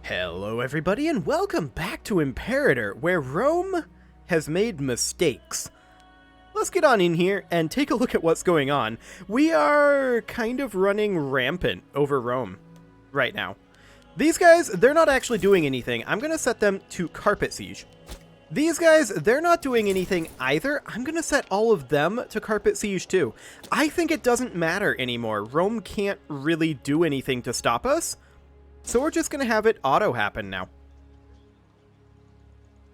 Hello everybody and welcome back to Imperator, where Rome has made mistakes. Let's get on in here and take a look at what's going on. We are kind of running rampant over Rome right now. These guys, they're not actually doing anything. I'm going to set them to Carpet Siege. These guys, they're not doing anything either. I'm going to set all of them to Carpet Siege too. I think it doesn't matter anymore. Rome can't really do anything to stop us. So we're just going to have it auto happen now.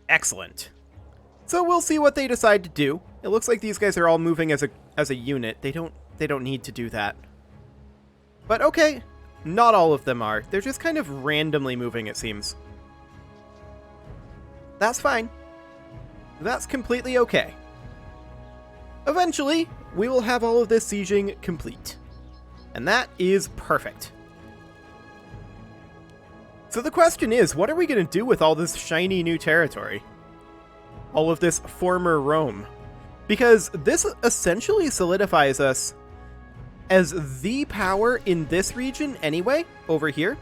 Excellent. So we'll see what they decide to do. It looks like these guys are all moving as a unit. They don't need to do that. But okay, not all of them are. They're just kind of randomly moving, it seems. That's fine. That's completely okay. Eventually, we will have all of this sieging complete. And that is perfect. So the question is, what are we going to do with all this shiny new territory? All of this former Rome? Because this essentially solidifies us as the power in this region anyway, over here.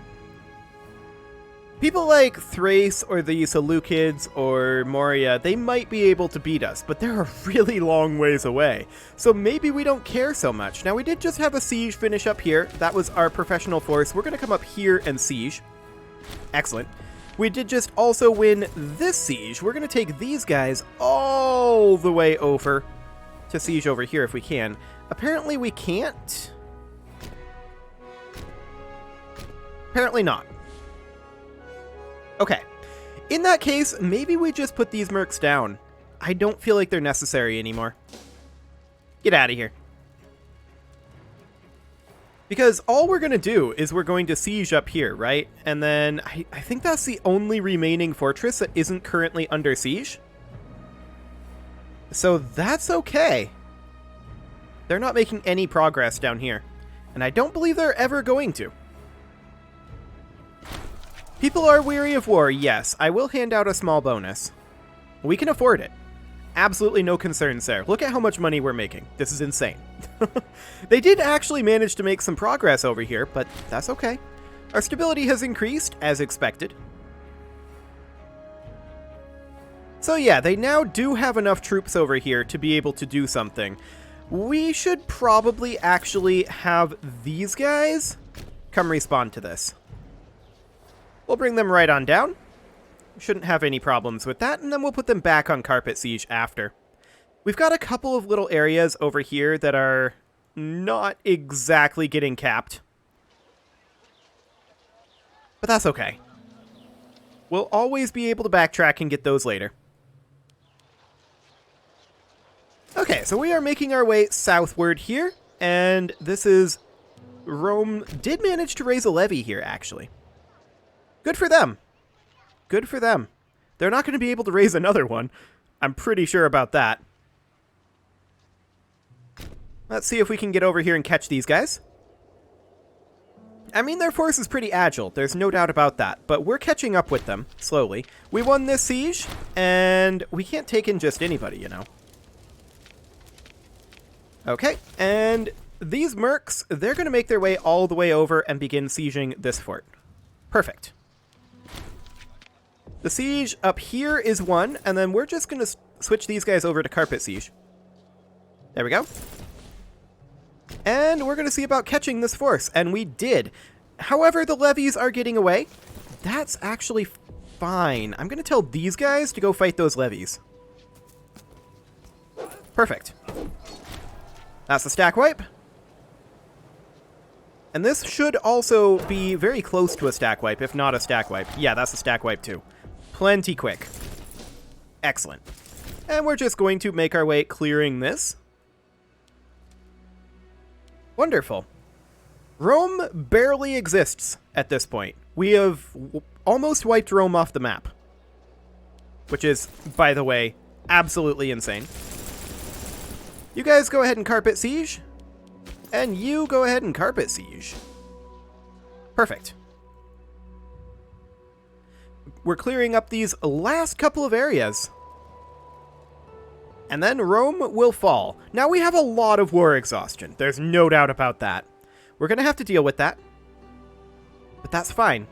People like Thrace or the Seleucids or Moria, they might be able to beat us, but they're a really long ways away. So maybe we don't care so much. Now we did just have a siege finish up here. That was our professional force. We're going to come up here and siege. Excellent. We did just also win this siege. We're going to take these guys all the way over to siege over here if we can. Apparently we can't. Apparently not. Okay. In that case, maybe we just put these mercs down. I don't feel like they're necessary anymore. Get out of here. Because all we're going to do is we're going to siege up here, right? And then I think that's the only remaining fortress that isn't currently under siege. So that's okay. They're not making any progress down here. And I don't believe they're ever going to. People are weary of war, yes. I will hand out a small bonus. We can afford it. Absolutely no concerns there. Look at how much money we're making. This is insane. They did actually manage to make some progress over here, but that's okay. Our stability has increased, as expected. So yeah, they now do have enough troops over here to be able to do something. We should probably actually have these guys come respawn to this. We'll bring them right on down. Shouldn't have any problems with that, and then we'll put them back on Carpet Siege after. We've got a couple of little areas over here that are not exactly getting capped. But that's okay. We'll always be able to backtrack and get those later. Okay, so we are making our way southward here, and this is... Rome did manage to raise a levy here, actually. Good for them. Good for them. They're not going to be able to raise another one. I'm pretty sure about that. Let's see if we can get over here and catch these guys. I mean, their force is pretty agile. There's no doubt about that. But we're catching up with them, slowly. We won this siege, and we can't take in just anybody, you know. Okay, and these mercs, they're going to make their way all the way over and begin sieging this fort. Perfect. The siege up here is one, and then we're just going to switch these guys over to Carpet Siege. There we go. And we're going to see about catching this force, and we did. However, the levies are getting away. That's actually fine. I'm going to tell these guys to go fight those levies. Perfect. That's the stack wipe. And this should also be very close to a stack wipe, if not a stack wipe. Yeah, that's a stack wipe too. Plenty quick. Excellent. And we're just going to make our way clearing this. Wonderful. Rome barely exists at this point. We have almost wiped Rome off the map. Which is, by the way, absolutely insane. You guys go ahead and Carpet Siege. And you go ahead and Carpet Siege. Perfect. We're clearing up these last couple of areas. And then Rome will fall. Now we have a lot of war exhaustion. There's no doubt about that. We're going to have to deal with that. But that's fine.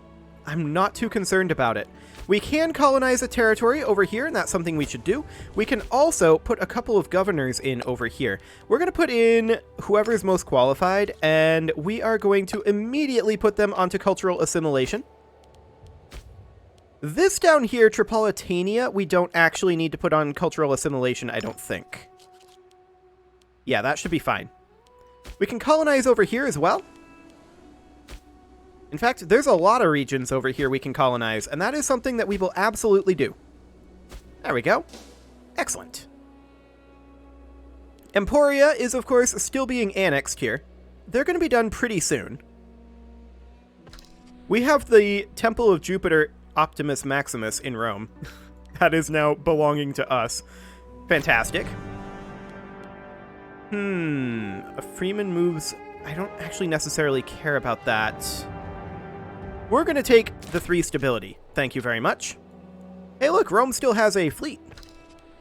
I'm not too concerned about it. We can colonize a territory over here, and that's something we should do. We can also put a couple of governors in over here. We're going to put in whoever's most qualified, and we are going to immediately put them onto cultural assimilation. This down here, Tripolitania, we don't actually need to put on cultural assimilation, I don't think. Yeah, that should be fine. We can colonize over here as well. In fact, there's a lot of regions over here we can colonize, and that is something that we will absolutely do. There we go. Excellent. Emporia is, of course, still being annexed here. They're going to be done pretty soon. We have the Temple of Jupiter Optimus Maximus in Rome. That is now belonging to us. Fantastic. A Freeman moves... I don't actually necessarily care about that. We're going to take the 3 stability. Thank you very much. Hey, look, Rome still has a fleet.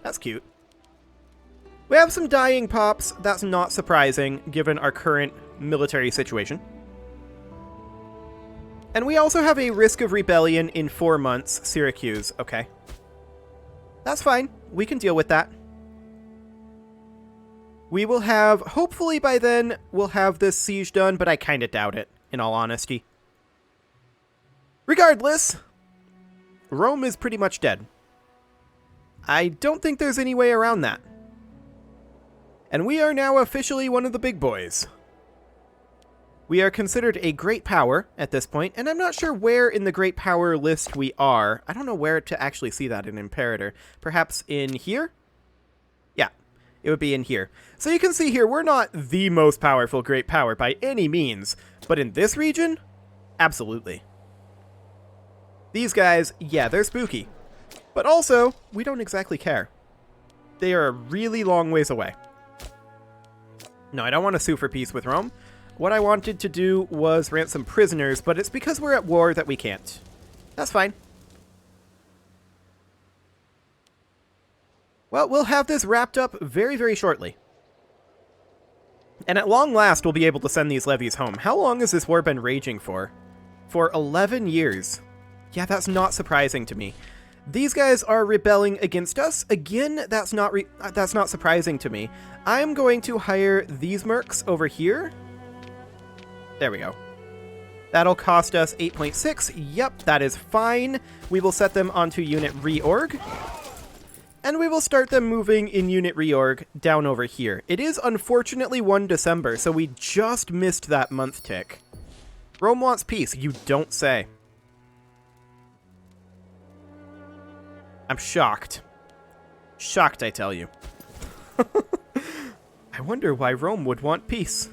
That's cute. We have some dying pops. That's not surprising, given our current military situation. And we also have a risk of rebellion in 4 months, Syracuse. Okay. That's fine. We can deal with that. We will have, hopefully by then, we'll have this siege done, but I kind of doubt it, in all honesty. Regardless, Rome is pretty much dead. I don't think there's any way around that. And we are now officially one of the big boys. We are considered a great power at this point, and I'm not sure where in the great power list we are. I don't know where to actually see that in Imperator. Perhaps in here? Yeah, it would be in here. So you can see here, we're not the most powerful great power by any means, but in this region, absolutely. These guys, yeah, they're spooky. But also, we don't exactly care. They are a really long ways away. No, I don't want to sue for peace with Rome. What I wanted to do was ransom prisoners, but it's because we're at war that we can't. That's fine. Well, we'll have this wrapped up very, very shortly. And at long last, we'll be able to send these levies home. How long has this war been raging for? For 11 years. Yeah, that's not surprising to me. These guys are rebelling against us. Again, that's not surprising to me. I'm going to hire these mercs over here. There we go. That'll cost us 8.6. Yep, that is fine. We will set them onto unit reorg. And we will start them moving in unit reorg down over here. It is unfortunately 1 December, so we just missed that month tick. Rome wants peace. You don't say. I'm shocked. Shocked, I tell you. I wonder why Rome would want peace.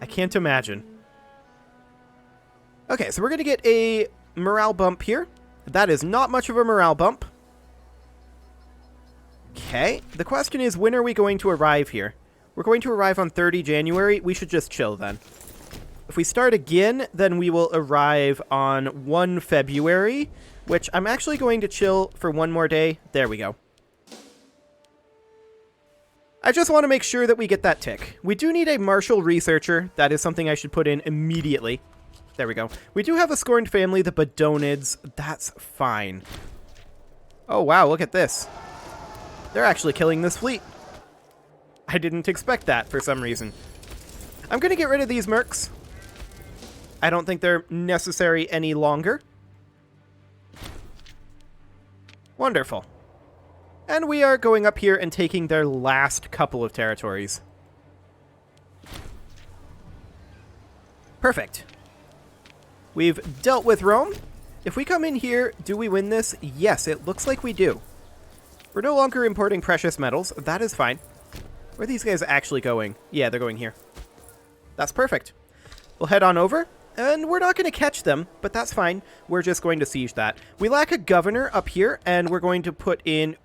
I can't imagine. Okay, so we're going to get a morale bump here. That is not much of a morale bump. Okay, the question is, when are we going to arrive here? We're going to arrive on 30 January. We should just chill then. If we start again, then we will arrive on 1 February, which I'm actually going to chill for 1 more day. There we go. I just want to make sure that we get that tick. We do need a martial researcher. That is something I should put in immediately. There we go. We do have a scorned family, the Badonids. That's fine. Oh, wow, look at this. They're actually killing this fleet. I didn't expect that for some reason. I'm going to get rid of these mercs. I don't think they're necessary any longer. Wonderful. And we are going up here and taking their last couple of territories. Perfect. We've dealt with Rome. If we come in here, do we win this? Yes, it looks like we do. We're no longer importing precious metals. That is fine. Where are these guys actually going? Yeah, they're going here. That's perfect. We'll head on over, and we're not going to catch them, but that's fine. We're just going to siege that. We lack a governor up here, and we're going to put in...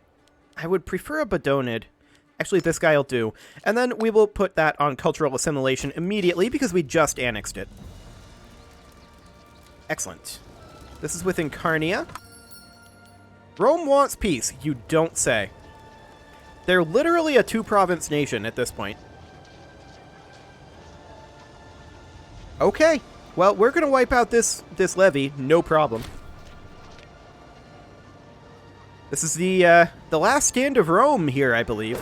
I would prefer a Badonid. Actually, this guy will do. And then we will put that on cultural assimilation immediately, because we just annexed it. Excellent. This is within Carnia. Rome wants peace. You don't say. They're literally a 2-province nation at this point. Okay. Well, we're going to wipe out this levy, no problem. This is the last stand of Rome here, I believe.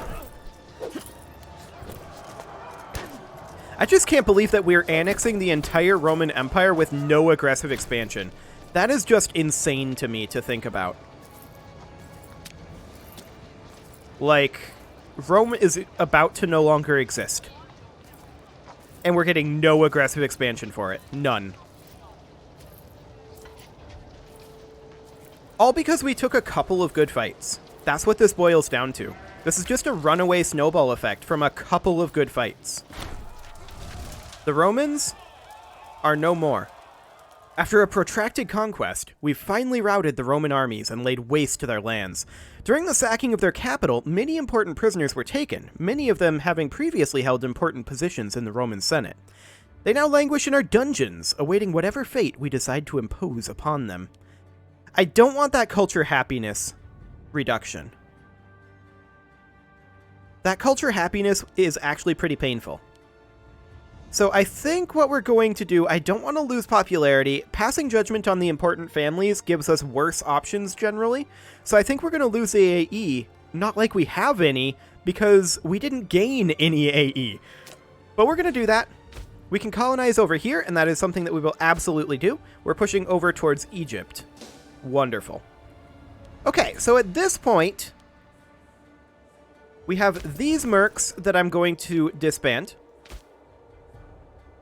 I just can't believe that we're annexing the entire Roman Empire with no aggressive expansion. That is just insane to me to think about. Like, Rome is about to no longer exist. And we're getting no aggressive expansion for it. None. All because we took a couple of good fights. That's what this boils down to. This is just a runaway snowball effect from a couple of good fights. The Romans are no more. After a protracted conquest, we've finally routed the Roman armies and laid waste to their lands. During the sacking of their capital, many important prisoners were taken, many of them having previously held important positions in the Roman Senate. They now languish in our dungeons, awaiting whatever fate we decide to impose upon them. I don't want that culture happiness reduction. That culture happiness is actually pretty painful. So I think what we're going to do, I don't want to lose popularity. Passing judgment on the important families gives us worse options generally. So I think we're going to lose AAE, not like we have any, because we didn't gain any AE. But we're going to do that. We can colonize over here, and that is something that we will absolutely do. We're pushing over towards Egypt. Wonderful. Okay, so at this point, we have these mercs that I'm going to disband.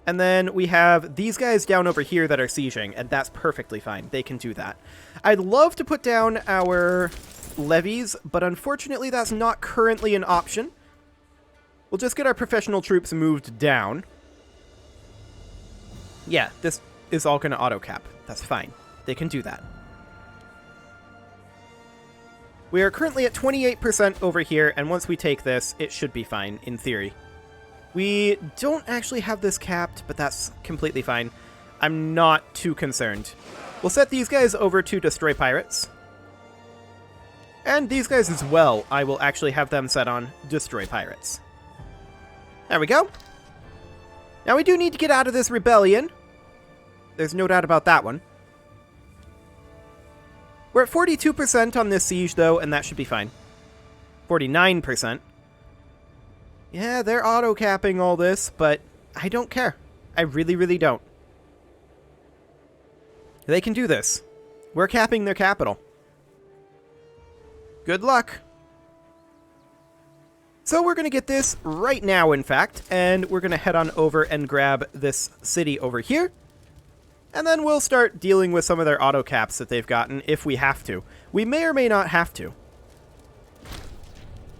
And then we have these guys down over here that are sieging, and that's perfectly fine. They can do that. I'd love to put down our levies, but unfortunately that's not currently an option. We'll just get our professional troops moved down. Yeah, this is all going to auto-cap. That's fine. They can do that. We are currently at 28% over here, and once we take this, it should be fine, in theory. We don't actually have this capped, but that's completely fine. I'm not too concerned. We'll set these guys over to destroy pirates. And these guys as well, I will actually have them set on destroy pirates. There we go. Now we do need to get out of this rebellion. There's no doubt about that one. We're at 42% on this siege, though, and that should be fine. 49%. Yeah, they're auto-capping all this, but I don't care. I really, really don't. They can do this. We're capping their capital. Good luck. So we're going to get this right now, in fact, and we're going to head on over and grab this city over here. And then we'll start dealing with some of their auto-caps that they've gotten if we have to. We may or may not have to.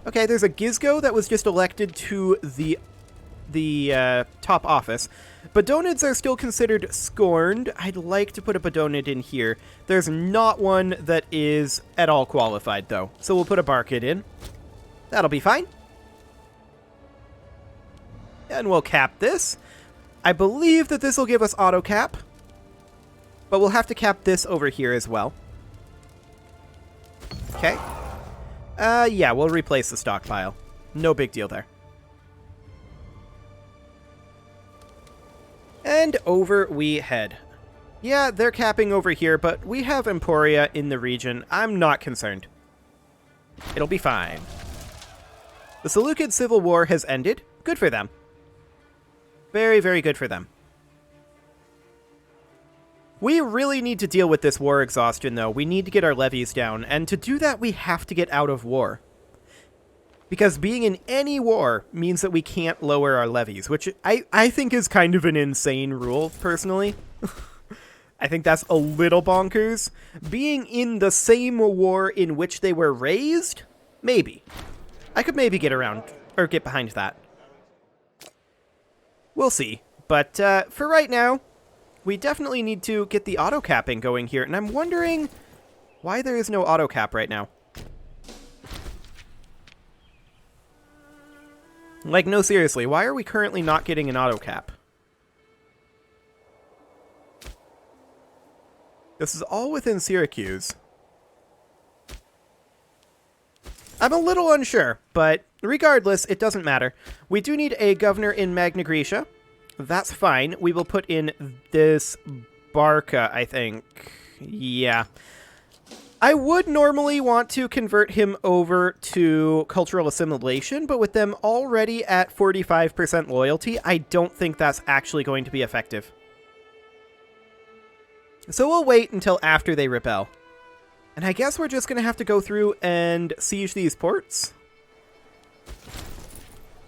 Okay, there's a Gizgo that was just elected to the top office. Badonids are still considered scorned. I'd like to put a Badonid in here. There's not one that is at all qualified, though. So we'll put a Barkid in. That'll be fine. And we'll cap this. I believe that this will give us auto cap. But we'll have to cap this over here as well. Okay. Yeah, we'll replace the stockpile. No big deal there. And over we head. Yeah, they're capping over here, but we have Emporia in the region. I'm not concerned. It'll be fine. The Seleucid Civil War has ended. Good for them. Very, very good for them. We really need to deal with this war exhaustion, though. We need to get our levies down, and to do that, we have to get out of war. Because being in any war means that we can't lower our levies, which I think is kind of an insane rule, personally. I think that's a little bonkers. Being in the same war in which they were raised? Maybe. I could maybe get around, or get behind that. We'll see. But for right now, we definitely need to get the auto-capping going here, and I'm wondering why there is no auto-cap right now. Like, no, seriously, why are we currently not getting an auto-cap? This is all within Syracuse. I'm a little unsure, but regardless, it doesn't matter. We do need a governor in Magna Graecia, That's fine. We will put in this Barca, I think. Yeah. I would normally want to convert him over to cultural assimilation, but with them already at 45% loyalty, I don't think that's actually going to be effective. So we'll wait until after they rebel. And I guess we're just going to have to go through and siege these ports.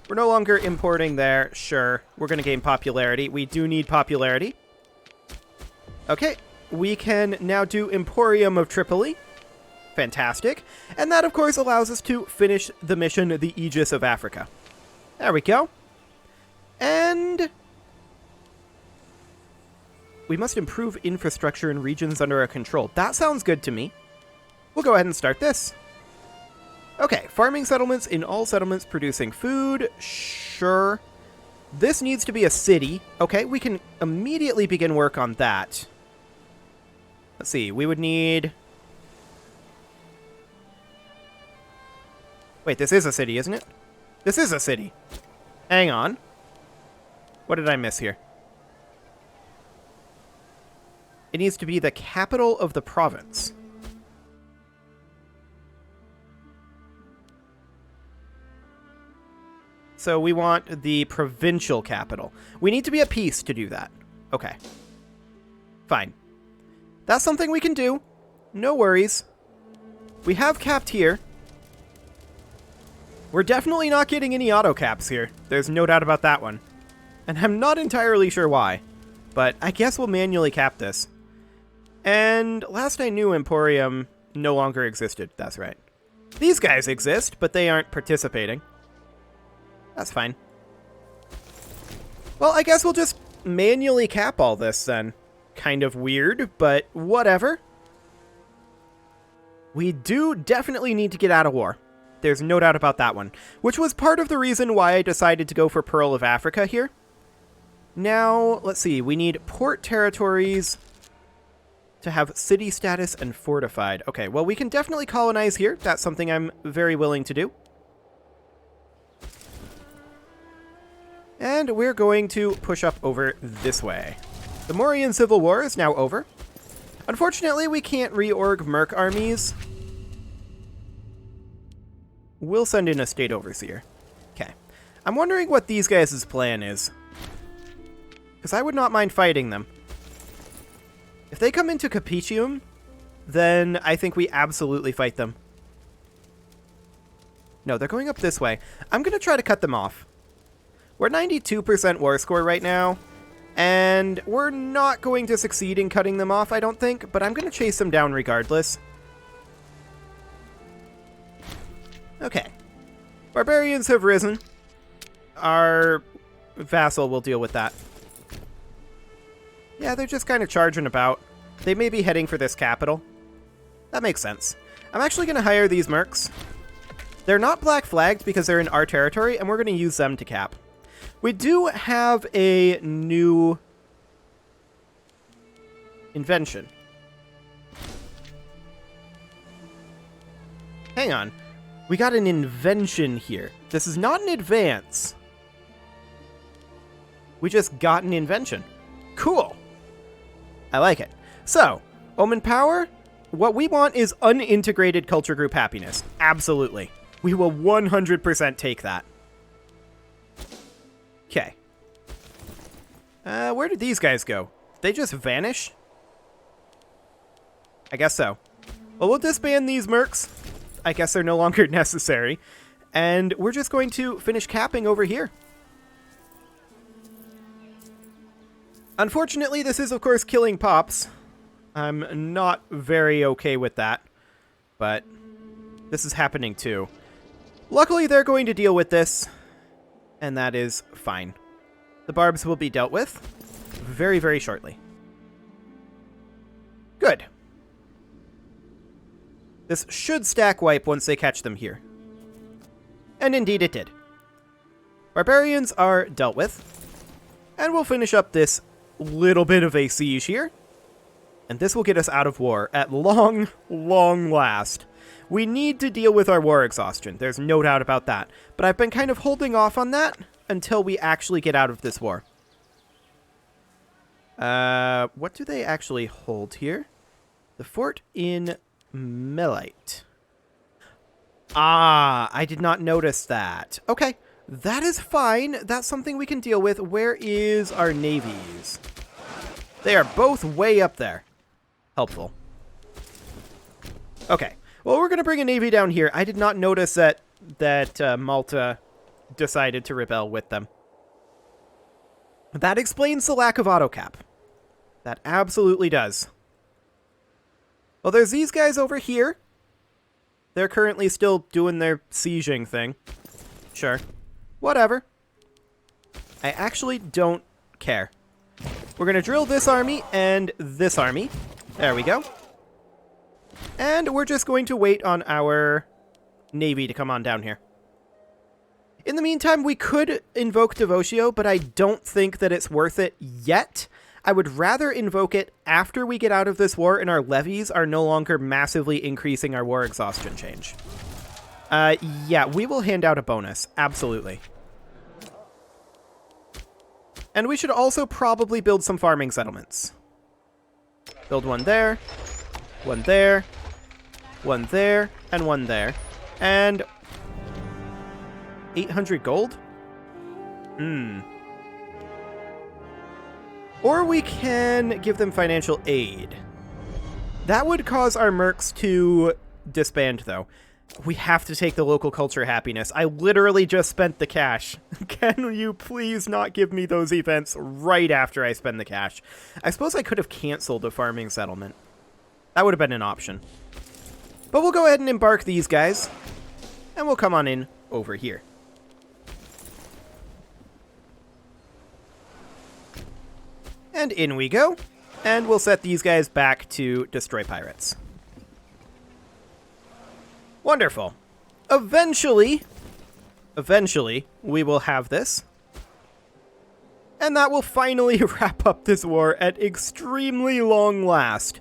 We're no longer importing there. Sure, we're going to gain popularity. We do need popularity. Okay, we can now do Emporium of Tripoli. Fantastic. And that, of course, allows us to finish the mission, the Aegis of Africa. There we go. And we must improve infrastructure in regions under our control. That sounds good to me. We'll go ahead and start this. Okay, farming settlements in all settlements producing food. Sure. This needs to be a city. Okay, we can immediately begin work on that. Let's see, we would need... Wait, this is a city, isn't it? This is a city. Hang on. What did I miss here? It needs to be the capital of the province. So we want the provincial capital. We need to be at peace to do that. Okay. Fine. That's something we can do. No worries. We have capped here. We're definitely not getting any auto caps here. There's no doubt about that one. And I'm not entirely sure why. But I guess we'll manually cap this. And last I knew, Emporium no longer existed. That's right. These guys exist, but they aren't participating. That's fine. Well, I guess we'll just manually cap all this then. Kind of weird, but whatever. We do definitely need to get out of war. There's no doubt about that one. Which was part of the reason why I decided to go for Pearl of Africa here. Now, let's see. We need port territories to have city status and fortified. Okay, well, we can definitely colonize here. That's something I'm very willing to do. And we're going to push up over this way. The Mauryan Civil War is now over. Unfortunately, we can't reorg merc armies. We'll send in a state overseer. Okay. I'm wondering what these guys' plan is. Because I would not mind fighting them. If they come into Capitium, then I think we absolutely fight them. No, they're going up this way. I'm going to try to cut them off. We're 92% war score right now, and we're not going to succeed in cutting them off, I don't think, but I'm going to chase them down regardless. Okay. Barbarians have risen. Our vassal will deal with that. Yeah, they're just kind of charging about. They may be heading for this capital. That makes sense. I'm actually going to hire these mercs. They're not black flagged because they're in our territory, and we're going to use them to cap. We do have a new invention. Hang on. We got an invention here. This is not an advance. We just got an invention. Cool. I like it. So, Omen Power, what we want is unintegrated culture group happiness. Absolutely. We will 100% take that. Okay. Where did these guys go? Did they just vanish? I guess so. Well, we'll disband these mercs. I guess they're no longer necessary. And we're just going to finish capping over here. Unfortunately, this is, of course, killing pops. I'm not very okay with that. But this is happening too. Luckily, they're going to deal with this. And that is fine. The barbs will be dealt with very, very shortly. Good. This should stack wipe once they catch them here. And indeed it did. Barbarians are dealt with. And we'll finish up this little bit of a siege here. And this will get us out of war at long, long last. We need to deal with our war exhaustion. There's no doubt about that. But I've been kind of holding off on that until we actually get out of this war. What do they actually hold here? The fort in Melite. Ah, I did not notice that. Okay, that is fine. That's something we can deal with. Where is our navies? They are both way up there. Helpful. Okay, well, we're going to bring a navy down here. I did not notice that Malta decided to rebel with them. That explains the lack of autocap. That absolutely does. Well, there's these guys over here. They're currently still doing their sieging thing. Sure. Whatever. I actually don't care. We're going to drill this army and this army. There we go. And we're just going to wait on our navy to come on down here. In the meantime, we could invoke Devotio, but I don't think that it's worth it yet. I would rather invoke it after we get out of this war and our levies are no longer massively increasing our war exhaustion change. Yeah, we will hand out a bonus. Absolutely. And we should also probably build some farming settlements. Build one there, one there, one there, and one there. And 800 gold? Or we can give them financial aid. That would cause our mercs to disband, though. We have to take the local culture happiness. I literally just spent the cash. Can you please not give me those events right after I spend the cash? I suppose I could have canceled a farming settlement. That would have been an option. But we'll go ahead and embark these guys. And we'll come on in over here. And in we go. And we'll set these guys back to destroy pirates. Wonderful. Eventually, we will have this. And that will finally wrap up this war at extremely long last.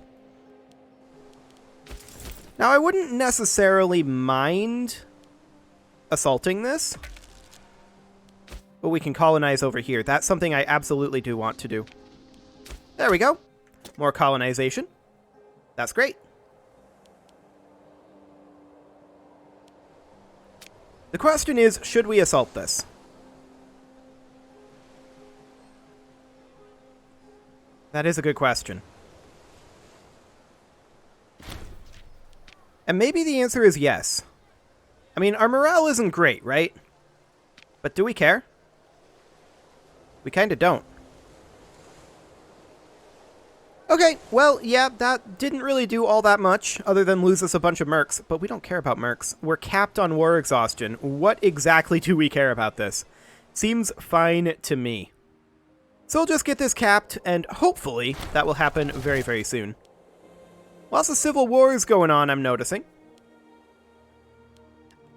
Now, I wouldn't necessarily mind assaulting this. But we can colonize over here. That's something I absolutely do want to do. There we go. More colonization. That's great. The question is, should we assault this? That is a good question. And maybe the answer is yes. I mean, our morale isn't great, right? But do we care? We kind of don't. Okay, well, yeah, that didn't really do all that much, other than lose us a bunch of mercs, but we don't care about mercs. We're capped on war exhaustion. What exactly do we care about this? Seems fine to me. So we'll just get this capped, and hopefully that will happen very, very soon. Lots of civil wars going on, I'm noticing.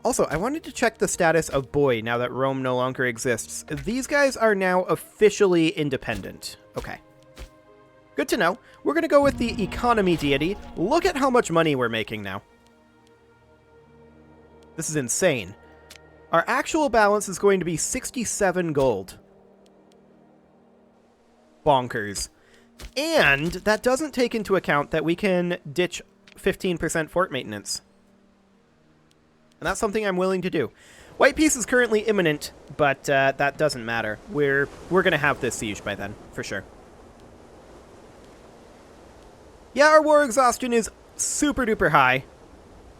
Also, I wanted to check the status of Boy now that Rome no longer exists. These guys are now officially independent. Okay. Good to know. We're going to go with the economy deity. Look at how much money we're making now. This is insane. Our actual balance is going to be 67 gold. Bonkers. And that doesn't take into account that we can ditch 15% fort maintenance. And that's something I'm willing to do. White Peace is currently imminent, but that doesn't matter. We're going to have this siege by then, for sure. Yeah, our war exhaustion is super duper high,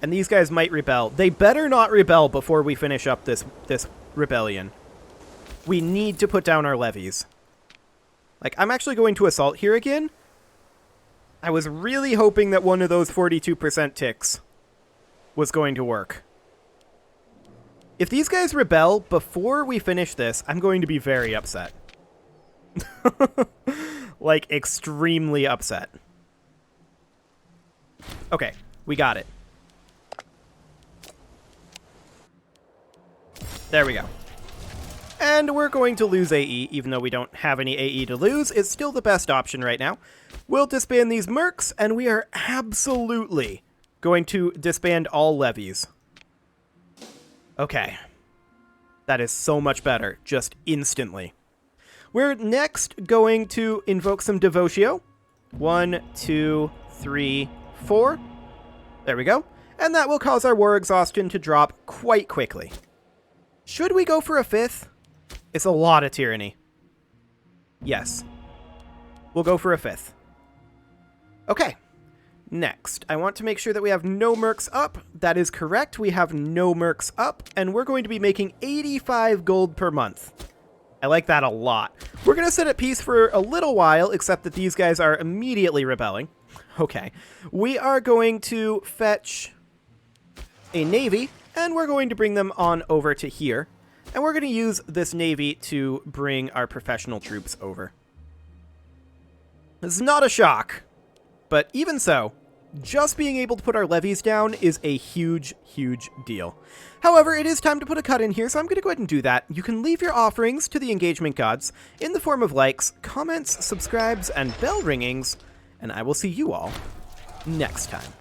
and these guys might rebel. They better not rebel before we finish up this rebellion. We need to put down our levies. Like, I'm actually going to assault here again. I was really hoping that one of those 42% ticks was going to work. If these guys rebel before we finish this, I'm going to be very upset. Like, extremely upset. Okay, we got it. There we go. And we're going to lose AE, even though we don't have any AE to lose. It's still the best option right now. We'll disband these mercs, and we are absolutely going to disband all levies. Okay. That is so much better, just instantly. We're next going to invoke some Devotio. 1, 2, 3, 4. There we go. And that will cause our war exhaustion to drop quite quickly. Should we go for a 5th? It's a lot of tyranny. Yes. We'll go for a 5th. Okay. Next, I want to make sure that we have no mercs up. That is correct. We have no mercs up, and we're going to be making 85 gold per month. I like that a lot. We're going to sit at peace for a little while, except that these guys are immediately rebelling. Okay. We are going to fetch a navy, and we're going to bring them on over to here. And we're going to use this navy to bring our professional troops over. This is not a shock, but even so, just being able to put our levies down is a huge, huge deal. However, it is time to put a cut in here, so I'm going to go ahead and do that. You can leave your offerings to the engagement gods in the form of likes, comments, subscribes, and bell ringings, and I will see you all next time.